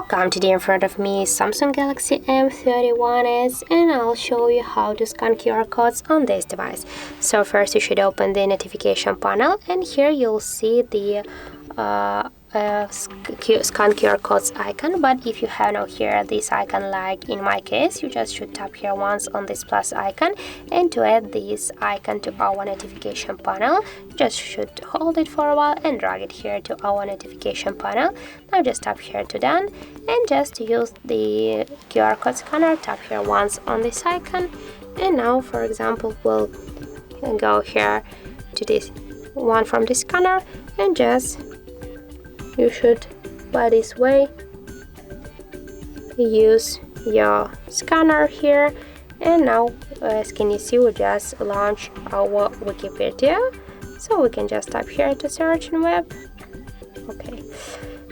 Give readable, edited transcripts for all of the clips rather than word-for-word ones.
Come today in front of me Samsung Galaxy M31s, and I'll show you how to scan QR codes on this device. So first you should open the notification panel, and here you'll see the scan QR codes icon. But if you have now here this icon, like in my case, you just should tap here once on this plus icon, and to add this icon to our notification panel, you just should hold it for a while and drag it here to our notification panel. Now just tap here to done, and just use the QR code scanner, tap here once on this icon, and now for example we'll go here to this one from the scanner, and just you should by this way use your scanner here. And now as can you see, we just launch our Wikipedia, so we can just tap here to search in web. Okay,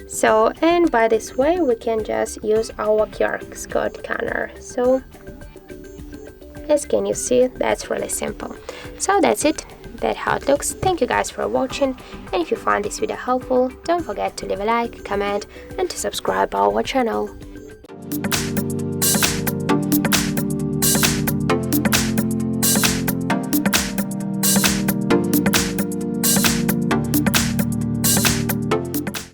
so and by this way we can just use our QR code scanner. So as can you see, that's really simple. So that's it. That's how it looks. Thank you guys for watching, and if you find this video helpful, don't forget to leave a like, comment, and to subscribe our channel.